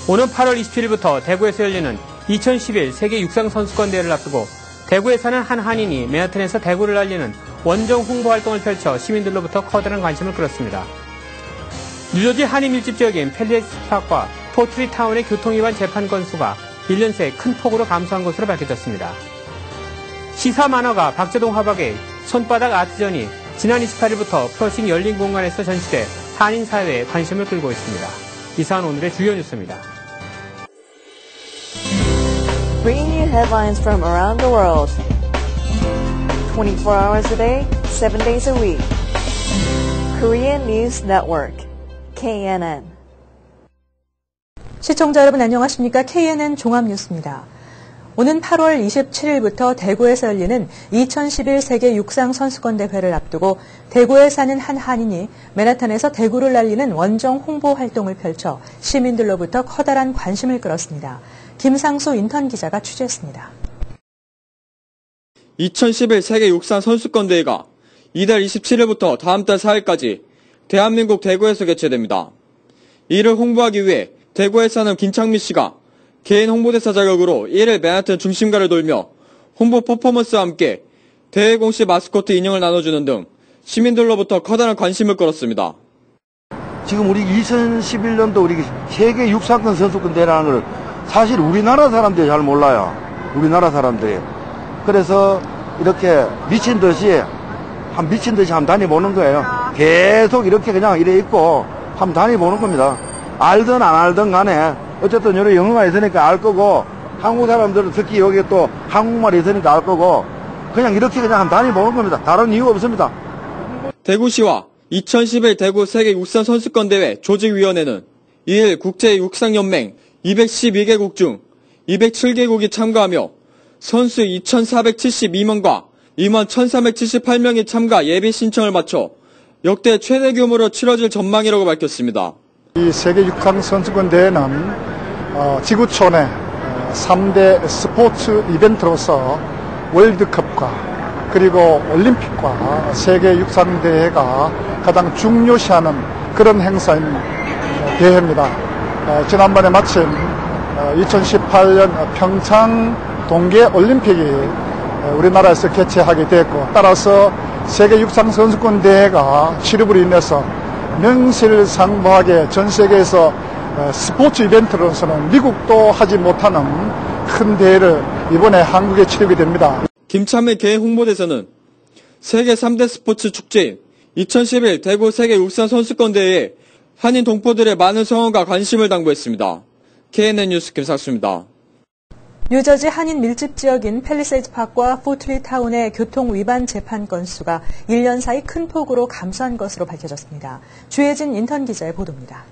오는 8월 27일부터 대구에서 열리는 2011 세계 육상 선수권 대회를 앞두고 대구에 사는 한 한인이 맨하탄에서 대구를 알리는 원정 홍보 활동을 펼쳐 시민들로부터 커다란 관심을 끌었습니다. 뉴저지 한인 밀집 지역인 팰리세이드 파크와 포트리 타운의 교통위반 재판 건수가 1년 새 큰 폭으로 감소한 것으로 밝혀졌습니다. 시사 만화가 박재동 화박의 손바닥 아트전이 지난 28일부터 플러싱 열린 공간에서 전시돼 한인 사회에 관심을 끌고 있습니다. 이상은 오늘의 주요 뉴스입니다. Bringing you headlines from around the world. 24 hours a day, 7 days a week. Korean News Network, KNN. 시청자 여러분 안녕하십니까? KNN 종합뉴스입니다. 오는 8월 27일부터 대구에서 열리는 2011 세계 육상 선수권 대회를 앞두고 대구에 사는 한 한인이 맨하탄에서 대구를 날리는 원정 홍보 활동을 펼쳐 시민들로부터 커다란 관심을 끌었습니다. 김상수 인턴 기자가 취재했습니다. 2011 세계 육상 선수권 대회가 이달 27일부터 다음 달 4일까지 대한민국 대구에서 개최됩니다. 이를 홍보하기 위해 대구에 사는 김창민 씨가 개인 홍보대사 자격으로 1일 맨하탄 중심가를 돌며 홍보 퍼포먼스와 함께 대회 공식 마스코트 인형을 나눠주는 등 시민들로부터 커다란 관심을 끌었습니다. 지금 우리 2011년도 우리 세계 육상권 선수권 대회라는 걸 사실 우리나라 사람들이 잘 몰라요. 우리나라 사람들이. 그래서 이렇게 미친 듯이 한번 다녀보는 거예요. 계속 이렇게 그냥 이래 있고 한번 다녀보는 겁니다. 알든 안 알든 간에 어쨌든 여러 영어가 있으니까 알 거고 한국 사람들은 특히 여기 또 한국말이 있으니까 알 거고 그냥 이렇게 그냥 한번 다녀보는 겁니다. 다른 이유 없습니다. 대구시와 2011 대구 세계 육상 선수권 대회 조직위원회는 2일 국제육상연맹 212개국 중 207개국이 참가하며 선수 2,472명과 임원 1,378명이 참가 예비 신청을 마쳐 역대 최대 규모로 치러질 전망이라고 밝혔습니다. 이 세계 육상 선수권 대회는 지구촌의 3대 스포츠 이벤트로서 월드컵과 그리고 올림픽과 세계 육상 대회가 가장 중요시하는 그런 행사인 대회입니다. 지난번에 마침 2018년 평창 동계 올림픽이 우리나라에서 개최하게 됐고 따라서 세계 육상 선수권 대회가 치르부로 인해서 명실상부하게 전 세계에서 스포츠 이벤트로서는 미국도 하지 못하는 큰 대회를 이번에 한국에 치르게 됩니다. 김찬민 개인 홍보대사는 세계 3대 스포츠 축제인 2011 대구 세계 육상 선수권 대회에 한인 동포들의 많은 성원과 관심을 당부했습니다. KNN 뉴스 김상수입니다. 뉴저지 한인 밀집 지역인 팰리세이드 파크와 포트리 타운의 교통 위반 재판 건수가 1년 사이 큰 폭으로 감소한 것으로 밝혀졌습니다. 주혜진 인턴 기자의 보도입니다.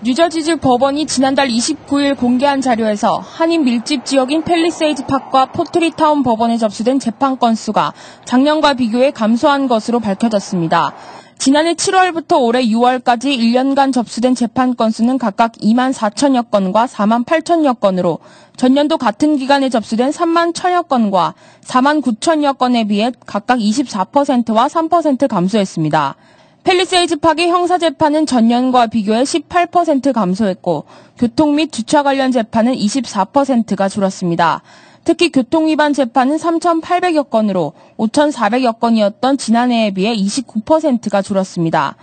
뉴저지주 법원이 지난달 29일 공개한 자료에서 한인 밀집 지역인 팰리세이드 파크와 포트리 타운 법원에 접수된 재판 건수가 작년과 비교해 감소한 것으로 밝혀졌습니다. 지난해 7월부터 올해 6월까지 1년간 접수된 재판 건수는 각각 2만 4천여 건과 4만 8천여 건으로 전년도 같은 기간에 접수된 3만 1천여 건과 4만 9천여 건에 비해 각각 24%와 3% 감소했습니다. 팰리세이드 파크의 형사재판은 전년과 비교해 18% 감소했고 교통 및 주차 관련 재판은 24%가 줄었습니다. 특히 교통위반 재판은 3,800여 건으로 5,400여 건이었던 지난해에 비해 29%가 줄었습니다.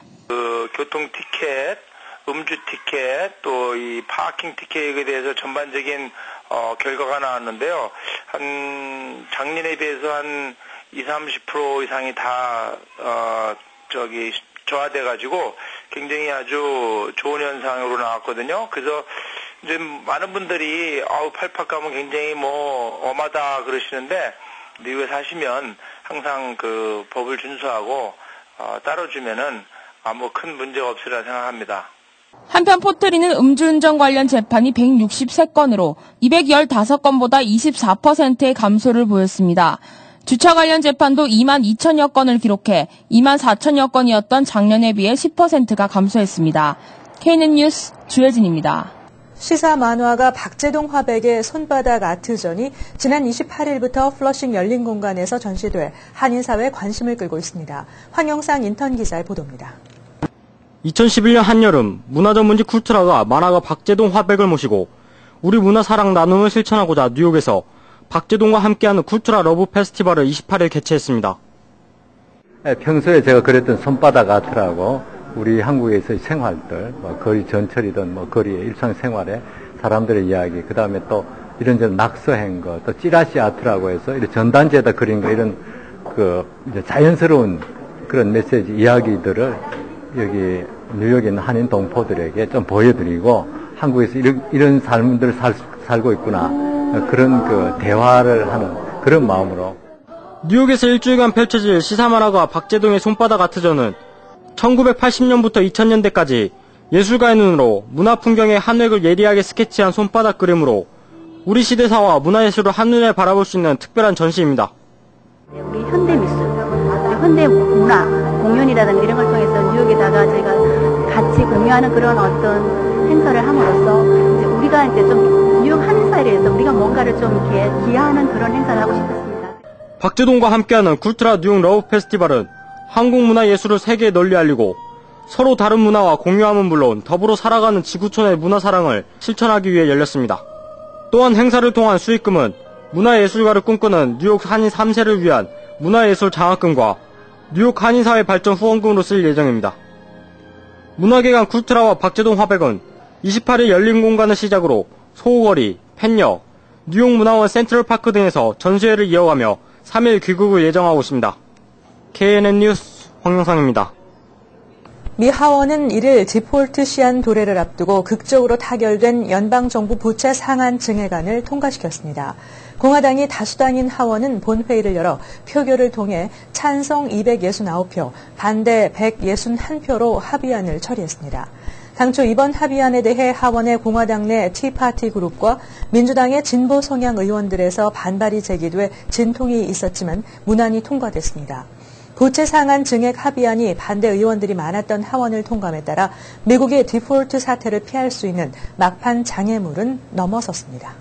교통 티켓, 음주 티켓, 또 이 파킹 티켓에 대해서 전반적인 결과가 나왔는데요. 한 작년에 비해서 한 20-30% 이상이 다 저하돼가지고 굉장히 아주 좋은 현상으로 나왔거든요. 그래서 이제 많은 분들이 팔팍 가면 굉장히 엄하다 그러시는데 미국에 사시면 항상 그 법을 준수하고 따라주면은 아무 큰 문제가 없으리라 생각합니다. 한편 포트리는 음주운전 관련 재판이 163건으로 215건보다 24%의 감소를 보였습니다. 주차 관련 재판도 2만 2천여 건을 기록해 2만 4천여 건이었던 작년에 비해 10%가 감소했습니다. KNN 뉴스 주혜진입니다. 시사 만화가 박재동 화백의 손바닥 아트전이 지난 28일부터 플러싱 열린 공간에서 전시돼 한인사회에 관심을 끌고 있습니다. 황영상 인턴 기자의 보도입니다. 2011년 한여름 문화전문지 쿨트라가 만화가 박재동 화백을 모시고 우리 문화 사랑 나눔을 실천하고자 뉴욕에서 박재동과 함께하는 쿨트라 러브 페스티벌을 28일 개최했습니다. 평소에 제가 그랬던 손바닥 아트라고 우리 한국에서의 생활들, 거리 전철이든 거리의 일상생활에 사람들의 이야기, 그 다음에 또 이런저런 낙서한 거, 또 찌라시 아트라고 해서 이런 전단지에다 그린 거, 이런 이제 자연스러운 그런 메시지 이야기들을 여기 뉴욕에 있는 한인 동포들에게 좀 보여드리고 한국에서 이런 삶들을 살고 있구나, 그런 대화를 하는 그런 마음으로. 뉴욕에서 일주일간 펼쳐질 시사만화가 박재동의 손바닥 아트전은 1980년부터 2000년대까지 예술가의 눈으로 문화 풍경의 한 획을 예리하게 스케치한 손바닥 그림으로 우리 시대사와 문화예술을 한눈에 바라볼 수 있는 특별한 전시입니다. 우리 현대 미술, 현대 문화, 공연이라든가 이런 걸 통해서 뉴욕에다가 저희가 같이 공유하는 그런 어떤 행사를 함으로써 이제 우리가 이제 좀 뉴욕 한인 사회에 대해서 우리가 뭔가를 좀 이렇게 기여하는 그런 행사를 하고 싶었습니다. 박재동과 함께하는 쿨트라 뉴욕 러브 페스티벌은 한국 문화 예술을 세계에 널리 알리고 서로 다른 문화와 공유함은 물론 더불어 살아가는 지구촌의 문화 사랑을 실천하기 위해 열렸습니다. 또한 행사를 통한 수익금은 문화예술가를 꿈꾸는 뉴욕 한인 3세를 위한 문화예술 장학금과 뉴욕 한인사회 발전 후원금으로 쓸 예정입니다. 문화계관 쿨트라와 박재동 화백은 28일 열린 공간을 시작으로 소호거리, 펜역, 뉴욕 문화원 센트럴파크 등에서 전시회를 이어가며 3일 귀국을 예정하고 있습니다. KNN 뉴스 황영상입니다. 미 하원은 이를 디폴트 시한 도래를 앞두고 극적으로 타결된 연방정부 부채 상한 증액안을 통과시켰습니다. 공화당이 다수당인 하원은 본회의를 열어 표결을 통해 찬성 269표, 반대 161표로 합의안을 처리했습니다. 당초 이번 합의안에 대해 하원의 공화당 내 티파티 그룹과 민주당의 진보 성향 의원들에서 반발이 제기돼 진통이 있었지만 무난히 통과됐습니다. 부채 상한 증액 합의안이 반대 의원들이 많았던 하원을 통과함에 따라 미국의 디폴트 사태를 피할 수 있는 막판 장애물은 넘어섰습니다.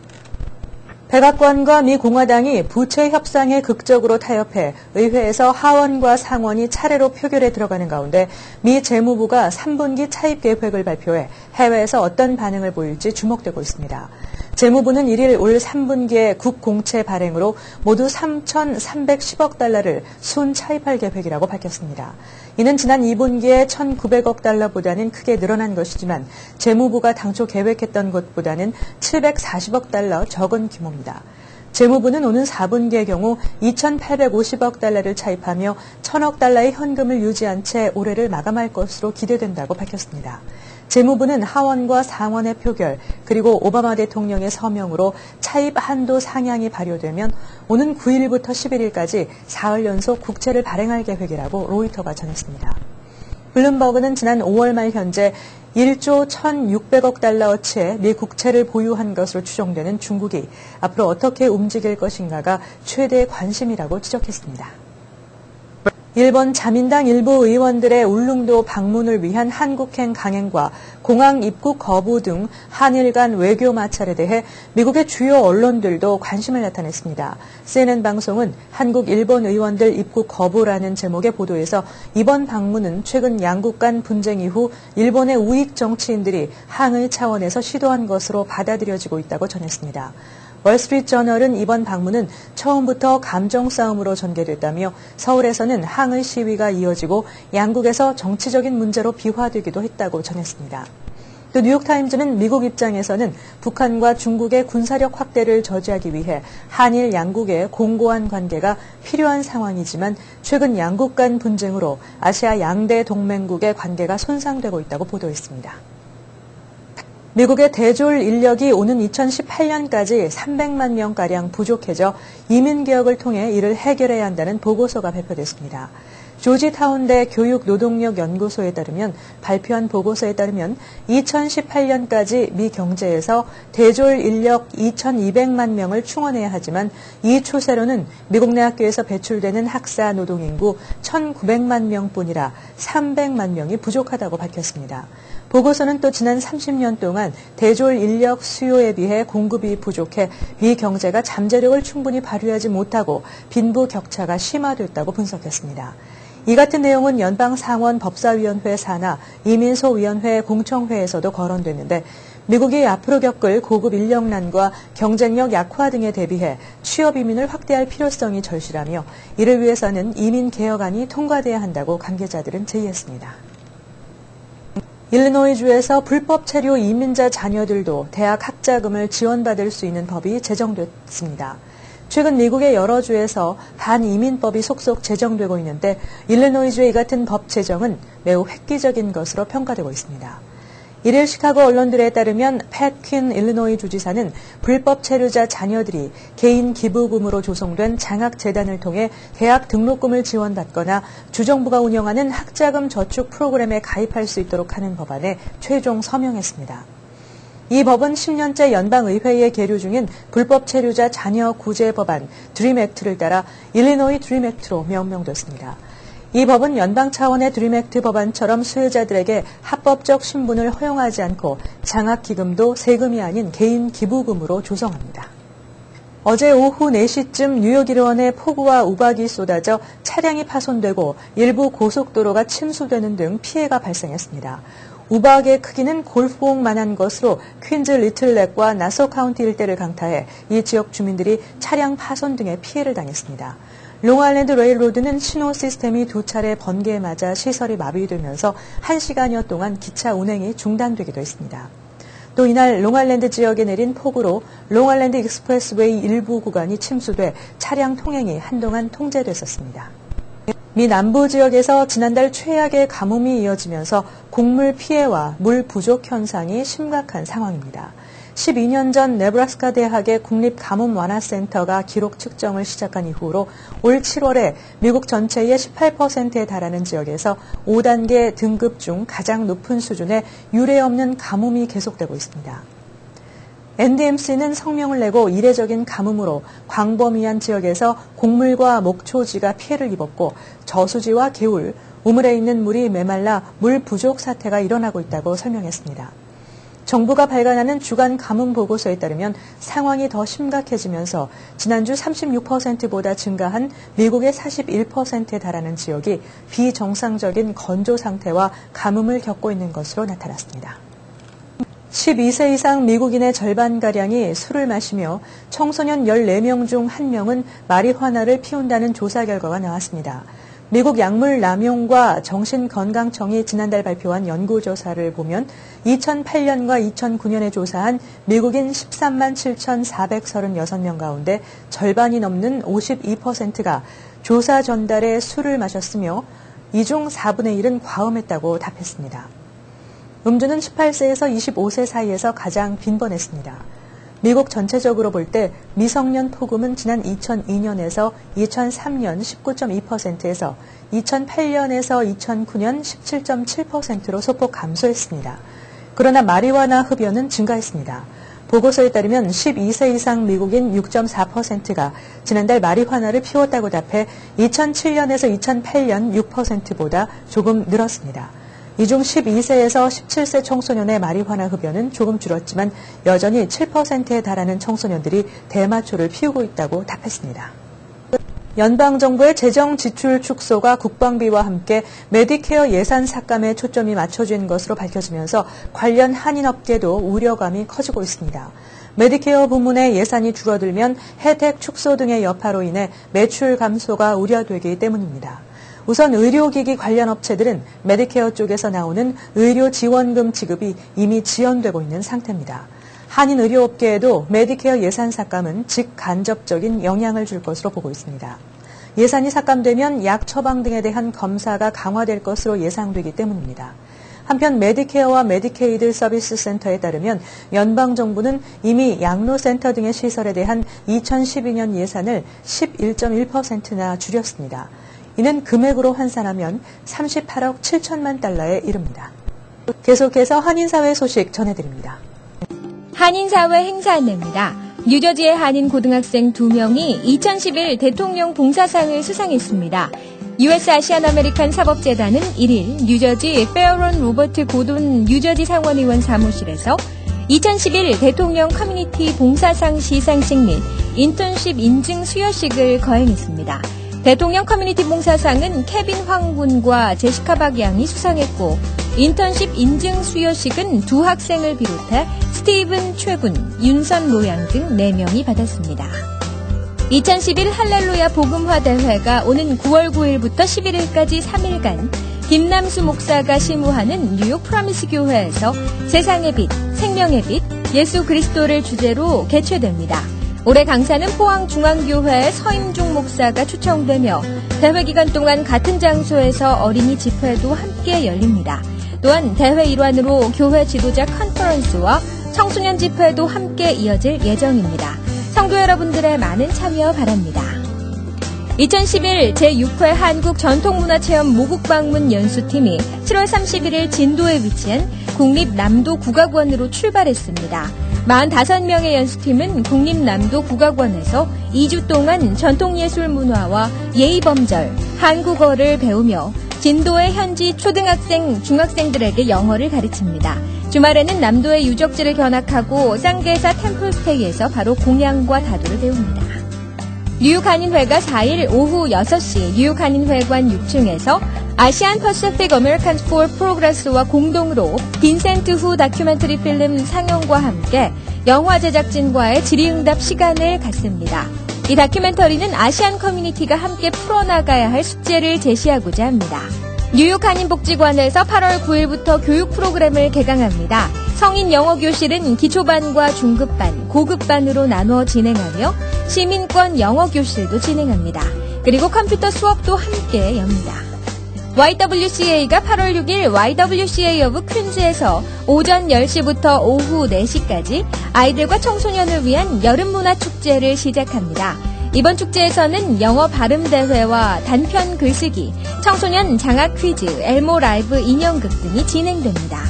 백악관과 미 공화당이 부채 협상에 극적으로 타협해 의회에서 하원과 상원이 차례로 표결에 들어가는 가운데 미 재무부가 3분기 차입 계획을 발표해 해외에서 어떤 반응을 보일지 주목되고 있습니다. 재무부는 1일 올 3분기의 국공채 발행으로 모두 3,310억 달러를 순 차입할 계획이라고 밝혔습니다. 이는 지난 2분기에 1,900억 달러보다는 크게 늘어난 것이지만 재무부가 당초 계획했던 것보다는 740억 달러 적은 규모입니다. 재무부는 오는 4분기의 경우 2,850억 달러를 차입하며 1,000억 달러의 현금을 유지한 채 올해를 마감할 것으로 기대된다고 밝혔습니다. 재무부는 하원과 상원의 표결 그리고 오바마 대통령의 서명으로 차입 한도 상향이 발효되면 오는 9일부터 11일까지 사흘 연속 국채를 발행할 계획이라고 로이터가 전했습니다. 블룸버그는 지난 5월 말 현재 1조 1,600억 달러어치의 미 국채를 보유한 것으로 추정되는 중국이 앞으로 어떻게 움직일 것인가가 최대 관심이라고 지적했습니다. 일본 자민당 일부 의원들의 울릉도 방문을 위한 한국행 강행과 공항 입국 거부 등 한일 간 외교 마찰에 대해 미국의 주요 언론들도 관심을 나타냈습니다. CNN 방송은 한국, 일본 의원들 입국 거부라는 제목의 보도에서 이번 방문은 최근 양국 간 분쟁 이후 일본의 우익 정치인들이 항의 차원에서 시도한 것으로 받아들여지고 있다고 전했습니다. 월스트리트저널은 이번 방문은 처음부터 감정 싸움으로 전개됐다며 서울에서는 항의 시위가 이어지고 양국에서 정치적인 문제로 비화되기도 했다고 전했습니다. 또 뉴욕타임즈는 미국 입장에서는 북한과 중국의 군사력 확대를 저지하기 위해 한일 양국의 공고한 관계가 필요한 상황이지만 최근 양국 간 분쟁으로 아시아 양대 동맹국의 관계가 손상되고 있다고 보도했습니다. 미국의 대졸 인력이 오는 2018년까지 300만 명가량 부족해져 이민개혁을 통해 이를 해결해야 한다는 보고서가 발표됐습니다. 조지타운대 교육노동력연구소에 따르면 발표한 보고서에 따르면 2018년까지 미 경제에서 대졸 인력 2,200만 명을 충원해야 하지만 이 추세로는 미국 내 학교에서 배출되는 학사 노동인구 1,900만 명뿐이라 300만 명이 부족하다고 밝혔습니다. 보고서는 또 지난 30년 동안 대졸 인력 수요에 비해 공급이 부족해 미 경제가 잠재력을 충분히 발휘하지 못하고 빈부 격차가 심화됐다고 분석했습니다. 이 같은 내용은 연방상원 법사위원회 산하 이민소위원회 공청회에서도 거론됐는데 미국이 앞으로 겪을 고급 인력난과 경쟁력 약화 등에 대비해 취업 이민을 확대할 필요성이 절실하며 이를 위해서는 이민 개혁안이 통과돼야 한다고 관계자들은 제의했습니다. 일리노이주에서 불법 체류 이민자 자녀들도 대학 학자금을 지원받을 수 있는 법이 제정됐습니다. 최근 미국의 여러 주에서 반이민법이 속속 제정되고 있는데 일리노이주의 이 같은 법 제정은 매우 획기적인 것으로 평가되고 있습니다. 이를 시카고 언론들에 따르면 팻 퀸 일리노이 주지사는 불법 체류자 자녀들이 개인 기부금으로 조성된 장학재단을 통해 대학 등록금을 지원받거나 주정부가 운영하는 학자금 저축 프로그램에 가입할 수 있도록 하는 법안에 최종 서명했습니다. 이 법은 10년째 연방의회에 계류 중인 불법 체류자 자녀 구제 법안 드림 액트를 따라 일리노이 드림 액트로 명명됐습니다. 이 법은 연방 차원의 드림 액트 법안처럼 수혜자들에게 합법적 신분을 허용하지 않고 장학기금도 세금이 아닌 개인 기부금으로 조성합니다. 어제 오후 4시쯤 뉴욕 일원에 폭우와 우박이 쏟아져 차량이 파손되고 일부 고속도로가 침수되는 등 피해가 발생했습니다. 우박의 크기는 골프공만한 것으로 퀸즈 리틀렉과 나소 카운티 일대를 강타해 이 지역 주민들이 차량 파손 등의 피해를 당했습니다. 롱아일랜드 레일로드는 신호 시스템이 2차례 번개에 맞아 시설이 마비되면서 1시간여 동안 기차 운행이 중단되기도 했습니다. 또 이날 롱아일랜드 지역에 내린 폭우로 롱아일랜드 익스프레스웨이 일부 구간이 침수돼 차량 통행이 한동안 통제됐었습니다. 미 남부 지역에서 지난달 최악의 가뭄이 이어지면서 곡물 피해와 물 부족 현상이 심각한 상황입니다. 12년 전 네브라스카 대학의 국립가뭄완화센터가 기록 측정을 시작한 이후로 올 7월에 미국 전체의 18%에 달하는 지역에서 5단계 등급 중 가장 높은 수준의 유례 없는 가뭄이 계속되고 있습니다. NDMC는 성명을 내고 이례적인 가뭄으로 광범위한 지역에서 곡물과 목초지가 피해를 입었고 저수지와 개울, 우물에 있는 물이 메말라 물 부족 사태가 일어나고 있다고 설명했습니다. 정부가 발간하는 주간 가뭄 보고서에 따르면 상황이 더 심각해지면서 지난주 36%보다 증가한 미국의 41%에 달하는 지역이 비정상적인 건조 상태와 가뭄을 겪고 있는 것으로 나타났습니다. 12세 이상 미국인의 절반가량이 술을 마시며 청소년 14명 중 1명은 마리화나를 피운다는 조사 결과가 나왔습니다. 미국 약물남용과 정신건강청이 지난달 발표한 연구조사를 보면 2008년과 2009년에 조사한 미국인 13만 7,436명 가운데 절반이 넘는 52%가 조사 전달에 술을 마셨으며 이 중 4분의 1은 과음했다고 답했습니다. 음주는 18세에서 25세 사이에서 가장 빈번했습니다. 미국 전체적으로 볼 때 미성년 폭음은 지난 2002년에서 2003년 19.2%에서 2008년에서 2009년 17.7%로 소폭 감소했습니다. 그러나 마리화나 흡연은 증가했습니다. 보고서에 따르면 12세 이상 미국인 6.4%가 지난달 마리화나를 피웠다고 답해 2007년에서 2008년 6%보다 조금 늘었습니다. 이 중 12세에서 17세 청소년의 마리화나 흡연은 조금 줄었지만 여전히 7%에 달하는 청소년들이 대마초를 피우고 있다고 답했습니다. 연방정부의 재정 지출 축소가 국방비와 함께 메디케어 예산 삭감에 초점이 맞춰진 것으로 밝혀지면서 관련 한인업계도 우려감이 커지고 있습니다. 메디케어 부문의 예산이 줄어들면 혜택 축소 등의 여파로 인해 매출 감소가 우려되기 때문입니다. 우선 의료기기 관련 업체들은 메디케어 쪽에서 나오는 의료 지원금 지급이 이미 지연되고 있는 상태입니다. 한인 의료업계에도 메디케어 예산 삭감은 직간접적인 영향을 줄 것으로 보고 있습니다. 예산이 삭감되면 약 처방 등에 대한 검사가 강화될 것으로 예상되기 때문입니다. 한편 메디케어와 메디케이드 서비스 센터에 따르면 연방정부는 이미 양로센터 등의 시설에 대한 2012년 예산을 11.1%나 줄였습니다. 이는 금액으로 환산하면 38억 7천만 달러에 이릅니다. 계속해서 한인사회 소식 전해드립니다. 한인사회 행사 안내입니다. 뉴저지의 한인 고등학생 2명이 2011 대통령 봉사상을 수상했습니다. US 아시안 아메리칸 사법재단은 1일 뉴저지 페어런 로버트 고돈 뉴저지 상원의원 사무실에서 2011 대통령 커뮤니티 봉사상 시상식 및 인턴십 인증 수여식을 거행했습니다. 대통령 커뮤니티 봉사상은 케빈 황군과 제시카 박양이 수상했고 인턴십 인증 수여식은 두 학생을 비롯해 스티븐 최군, 윤선 로양 등 4명이 받았습니다. 2011 할렐루야 복음화 대회가 오는 9월 9일부터 11일까지 3일간 김남수 목사가 심우하는 뉴욕 프라미스 교회에서 세상의 빛, 생명의 빛, 예수 그리스도를 주제로 개최됩니다. 올해 강사는 포항중앙교회의 서임중 목사가 초청되며 대회 기간 동안 같은 장소에서 어린이 집회도 함께 열립니다. 또한 대회 일환으로 교회 지도자 컨퍼런스와 청소년 집회도 함께 이어질 예정입니다. 성도 여러분들의 많은 참여 바랍니다. 2011 제6회 한국전통문화체험 모국방문 연수팀이 7월 31일 진도에 위치한 국립남도국악원으로 출발했습니다. 45명의 연수팀은 국립남도국악원에서 2주 동안 전통예술 문화와 예의범절, 한국어를 배우며 진도의 현지 초등학생, 중학생들에게 영어를 가르칩니다. 주말에는 남도의 유적지를 견학하고 쌍계사 템플스테이에서 바로 공양과 다도를 배웁니다. 뉴욕 한인회가 4일 오후 6시 뉴욕 한인회관 6층에서 아시안 퍼시픽 아메리칸 for 프로그레스와 공동으로 빈센트 후 다큐멘터리 필름 상영과 함께 영화 제작진과의 질의응답 시간을 갖습니다. 이 다큐멘터리는 아시안 커뮤니티가 함께 풀어나가야 할 숙제를 제시하고자 합니다. 뉴욕 한인복지관에서 8월 9일부터 교육 프로그램을 개강합니다. 성인 영어교실은 기초반과 중급반, 고급반으로 나누어 진행하며 시민권 영어교실도 진행합니다. 그리고 컴퓨터 수업도 함께 엽니다. YWCA가 8월 6일 YWCA of 퀸즈에서 오전 10시부터 오후 4시까지 아이들과 청소년을 위한 여름문화축제를 시작합니다. 이번 축제에서는 영어 발음대회와 단편 글쓰기, 청소년 장학 퀴즈, 엘모 라이브 인형극 등이 진행됩니다.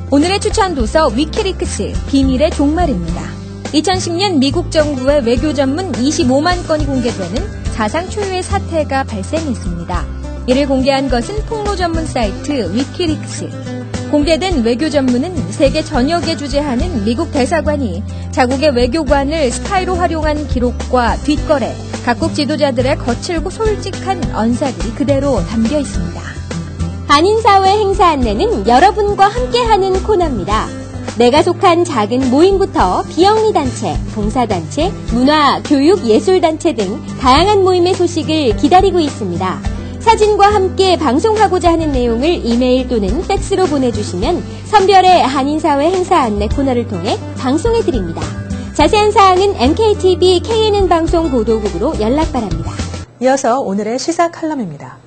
오늘의 추천 도서 위키리크스, 비밀의 종말입니다. 2010년 미국 정부의 외교 전문 25만 건이 공개되는 사상 초유의 사태가 발생했습니다. 이를 공개한 것은 폭로 전문 사이트 위키리크스. 공개된 외교 전문은 세계 전역에 주재하는 미국 대사관이 자국의 외교관을 스파이로 활용한 기록과 뒷거래, 각국 지도자들의 거칠고 솔직한 언사들이 그대로 담겨 있습니다. 한인사회 행사 안내는 여러분과 함께하는 코너입니다. 내가 속한 작은 모임부터 비영리 단체, 봉사단체, 문화, 교육, 예술단체 등 다양한 모임의 소식을 기다리고 있습니다. 사진과 함께 방송하고자 하는 내용을 이메일 또는 팩스로 보내주시면 선별의 한인사회 행사 안내 코너를 통해 방송해드립니다. 자세한 사항은 MKTV KNN 방송 보도국으로 연락 바랍니다. 이어서 오늘의 시사 칼럼입니다.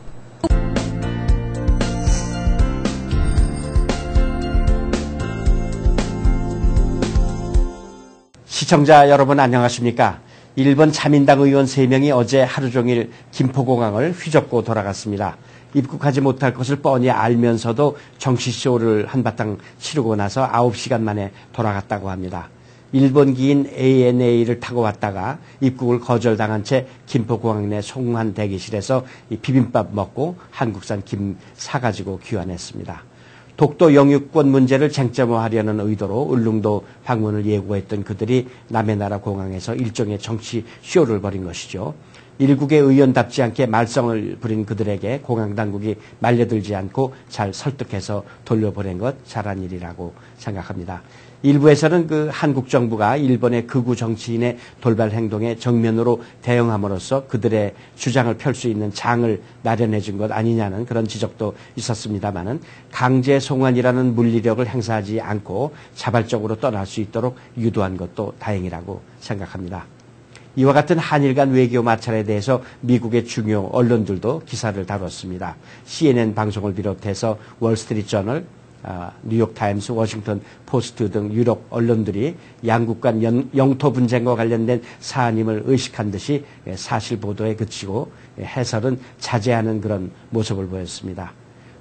시청자 여러분 안녕하십니까? 일본 자민당 의원 3명이 어제 하루 종일 김포공항을 휘젓고 돌아갔습니다. 입국하지 못할 것을 뻔히 알면서도 정치쇼를 한바탕 치르고 나서 9시간 만에 돌아갔다고 합니다. 일본기인 ANA를 타고 왔다가 입국을 거절당한 채 김포공항 내 송환 대기실에서 비빔밥 먹고 한국산 김 사가지고 귀환했습니다. 독도 영유권 문제를 쟁점화하려는 의도로 울릉도 방문을 예고했던 그들이 남의 나라 공항에서 일종의 정치 쇼를 벌인 것이죠. 일국의 의원답지 않게 말썽을 부린 그들에게 공항 당국이 말려들지 않고 잘 설득해서 돌려보낸 것 잘한 일이라고 생각합니다. 일부에서는 그 한국 정부가 일본의 극우 정치인의 돌발 행동에 정면으로 대응함으로써 그들의 주장을 펼 수 있는 장을 마련해 준 것 아니냐는 그런 지적도 있었습니다마는 강제 송환이라는 물리력을 행사하지 않고 자발적으로 떠날 수 있도록 유도한 것도 다행이라고 생각합니다. 이와 같은 한일 간 외교 마찰에 대해서 미국의 중요 언론들도 기사를 다뤘습니다. CNN 방송을 비롯해서 월스트리트저널, 뉴욕타임스, 워싱턴 포스트 등 유럽 언론들이 양국 간 영토 분쟁과 관련된 사안임을 의식한 듯이 사실 보도에 그치고 해설은 자제하는 그런 모습을 보였습니다.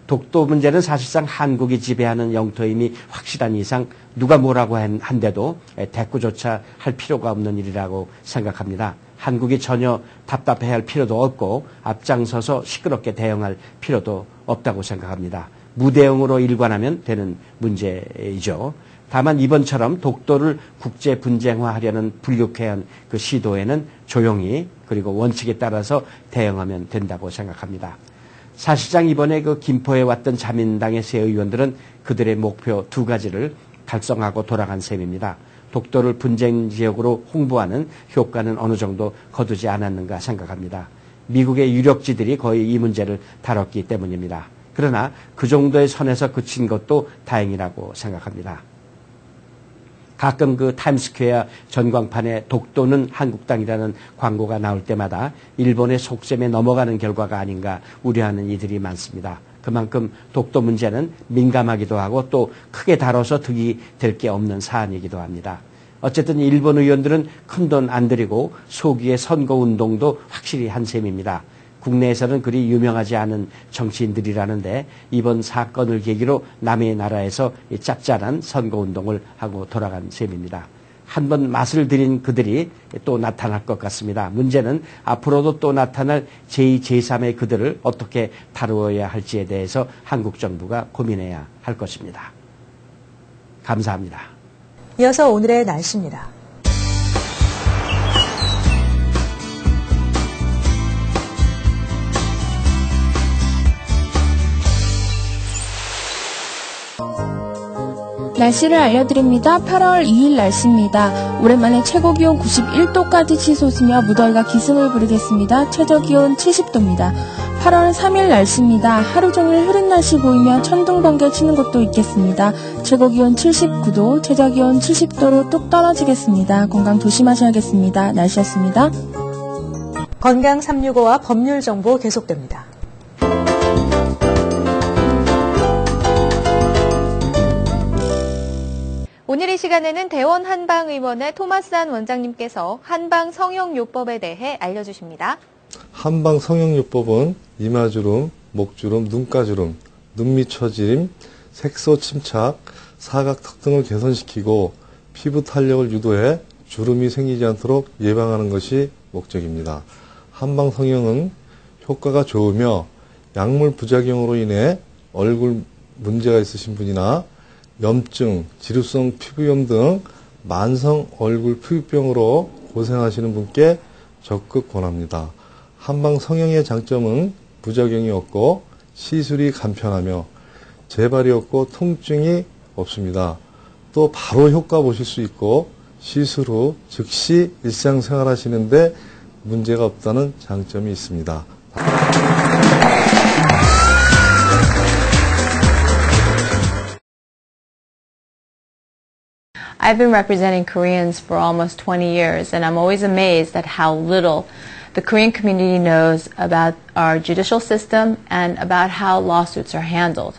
독도 문제는 사실상 한국이 지배하는 영토임이 확실한 이상 누가 뭐라고 한데도 대꾸조차 할 필요가 없는 일이라고 생각합니다. 한국이 전혀 답답해할 필요도 없고 앞장서서 시끄럽게 대응할 필요도 없다고 생각합니다. 무대응으로 일관하면 되는 문제이죠. 다만 이번처럼 독도를 국제 분쟁화하려는 불육해한 그 시도에는 조용히 그리고 원칙에 따라서 대응하면 된다고 생각합니다. 사실상 이번에 그 김포에 왔던 자민당의 새 의원들은 그들의 목표 두 가지를 달성하고 돌아간 셈입니다. 독도를 분쟁 지역으로 홍보하는 효과는 어느 정도 거두지 않았는가 생각합니다. 미국의 유력지들이 거의 이 문제를 다뤘기 때문입니다. 그러나 그 정도의 선에서 그친 것도 다행이라고 생각합니다. 가끔 그 타임스퀘어 전광판에 독도는 한국 땅이라는 광고가 나올 때마다 일본의 속셈에 넘어가는 결과가 아닌가 우려하는 이들이 많습니다. 그만큼 독도 문제는 민감하기도 하고 또 크게 다뤄서 득이 될 게 없는 사안이기도 합니다. 어쨌든 일본 의원들은 큰돈 안 들이고 소기의 선거운동도 확실히 한 셈입니다. 국내에서는 그리 유명하지 않은 정치인들이라는데 이번 사건을 계기로 남의 나라에서 짭짤한 선거운동을 하고 돌아간 셈입니다. 한번 맛을 들인 그들이 또 나타날 것 같습니다. 문제는 앞으로도 또 나타날 제2, 제3의 그들을 어떻게 다루어야 할지에 대해서 한국 정부가 고민해야 할 것입니다. 감사합니다. 이어서 오늘의 날씨입니다. 날씨를 알려드립니다. 8월 2일 날씨입니다. 오랜만에 최고기온 91도까지 치솟으며 무더위가 기승을 부리겠습니다. 최저기온 70도입니다. 8월 3일 날씨입니다. 하루 종일 흐린 날씨 보이며 천둥 번개 치는 곳도 있겠습니다. 최고기온 79도, 최저기온 70도로 뚝 떨어지겠습니다. 건강 조심하셔야겠습니다. 날씨였습니다. 건강 365와 법률 정보 계속됩니다. 오늘 이 시간에는 대원 한방의원의 토마스한 원장님께서 한방 성형요법에 대해 알려주십니다. 한방 성형요법은 이마주름, 목주름, 눈가주름, 눈밑 처짐, 색소 침착, 사각턱 등을 개선시키고 피부 탄력을 유도해 주름이 생기지 않도록 예방하는 것이 목적입니다. 한방 성형은 효과가 좋으며 약물 부작용으로 인해 얼굴 문제가 있으신 분이나 염증, 지루성 피부염 등 만성 얼굴 피부병으로 고생하시는 분께 적극 권합니다. 한방 성형의 장점은 부작용이 없고 시술이 간편하며 재발이 없고 통증이 없습니다. 또 바로 효과 보실 수 있고 시술 후 즉시 일상생활 하시는데 문제가 없다는 장점이 있습니다. I've been representing Koreans for almost 20 years, and I'm always amazed at how little the Korean community knows about our judicial system and about how lawsuits are handled.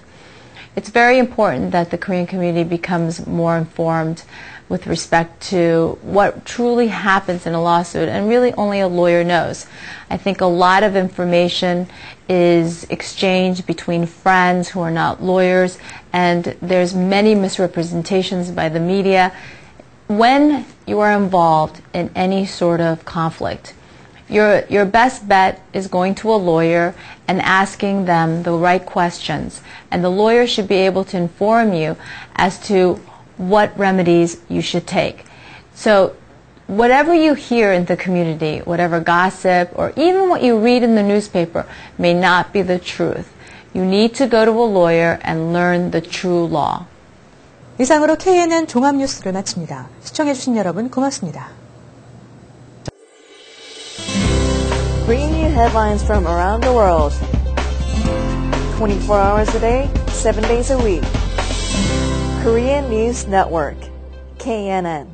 It's very important that the Korean community becomes more informed with respect to what truly happens in a lawsuit, and really only a lawyer knows. I think a lot of information is exchanged between friends who are not lawyers, and there's many misrepresentations by the media. When you are involved in any sort of conflict, your best bet is going to a lawyer and asking them the right questions, and the lawyer should be able to inform you as to what remedies you should take. So whatever you hear in the community, whatever gossip, or even what you read in the newspaper may not be the truth. You need to go to a lawyer and learn the true law. 이상으로 KNN 종합 뉴스를 마칩니다. 시청해주신 여러분 고맙습니다. Bringing you headlines from around the world. 24 hours a day, 7 days a week. Korean News Network, KNN.